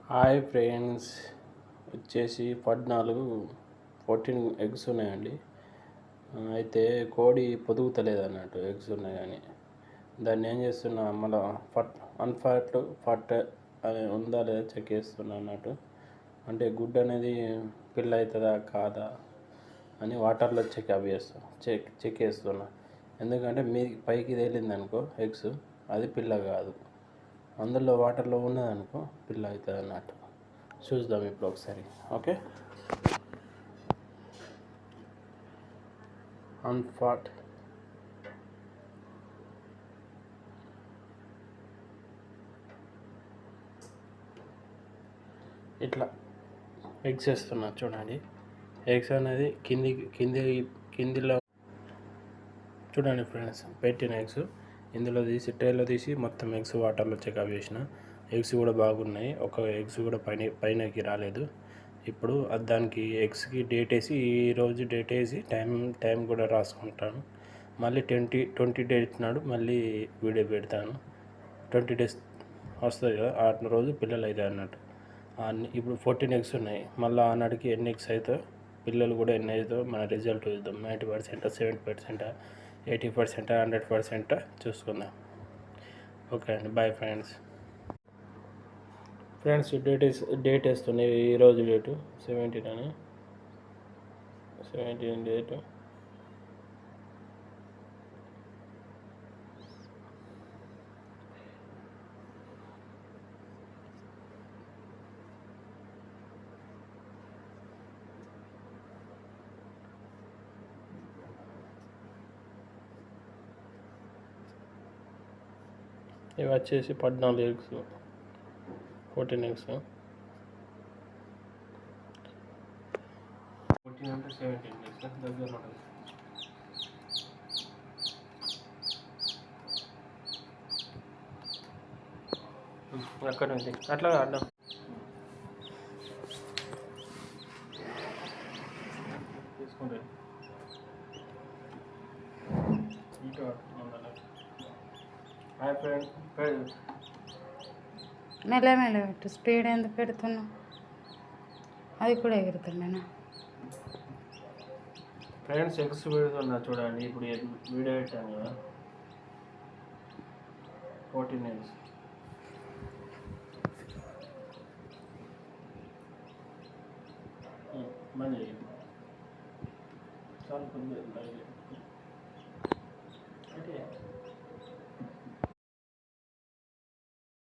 Hi friends, వచ్చేసి 14 eggs ఉన్నాయండి. అయితే కోడి పొదుగుతలేదు అన్నట్టు, ఎగ్స్ ఉన్నాయి కానీ దాన్ని ఏం చేస్తున్నా మళ్ళీ ఫట్ అని ఉందా లేదా చెక్ చేస్తున్నా అన్నట్టు. అంటే గుడ్ అనేది పిల్ల అవుతుందా కాదా అని వాటర్లో చెక్ చేస్తున్నా. ఎందుకంటే మీ పైకి తేలింది అనుకో ఎగ్స్, అది పిల్ల కాదు. అందులో వాటర్లో ఉన్నదనుకో పిల్ల అవుతుంది అన్నట్టు. చూద్దాం ఇప్పుడు ఒకసారి. ఓకే, అన్ఫాట్ ఇట్లా ఎగ్స్ వేస్తున్నా చూడండి. ఎగ్స్ అనేది కిందిలో చూడండి ఫ్రెండ్స్, పెట్టిన ఎగ్స్ ఇందులో తీసి ట్రేలో తీసి మొత్తం ఎగ్స్ వాటర్లో చెకప్ చేసిన. ఎగ్స్ కూడా బాగున్నాయి, ఒక ఎగ్స్ కూడా పైనకి రాలేదు. ఇప్పుడు దానికి ఎగ్స్కి డేట్ వేసి, ఈరోజు డేట్ వేసి టైం కూడా రాసుకుంటాను. మళ్ళీ 20 డేట్ నాడు మళ్ళీ వీడియో పెడతాను. 20 డేస్ వస్తుంది కదా, ఆ రోజు పిల్లలు అవుతాయి అన్నట్టు. ఇప్పుడు 14 ఎగ్స్ ఉన్నాయి. మళ్ళీ ఆనాడికి ఎన్ని ఎగ్స్ అవుతాయో, పిల్లలు కూడా ఎన్ని అవుతాయో మన రిజల్ట్ చూద్దాం. 90%, 70%, 80%, 100% చూసుకుందాం. ఓకే అండి, బాయ్ ఫ్రెండ్స్. డేట్ వేస్తున్నాయి. ఈరోజు డేటు 17 అని, 17 డేటు. ఇవి వచ్చేసి 14 ఎగ్స్, 14 ఎగ్స్, 14 అంటే 17 ఎగ్స్ దగ్గర ఉంటుంది. అక్కడ ఉంది అట్లా అడ్డం తీసుకుంటే మెల్లమెల్ల పెట్టు, స్పీడ్ ఎందుకు పెడుతున్నావు? అది కూడా ఎగురుతుండేనా ఫ్రెండ్స్? ఎగ్స్ పెడుతున్నా చూడండి. ఇప్పుడు వీడియో పెట్టాను కదా, 14 ఎగ్స్. మళ్ళీ చాలా కొద్దిగా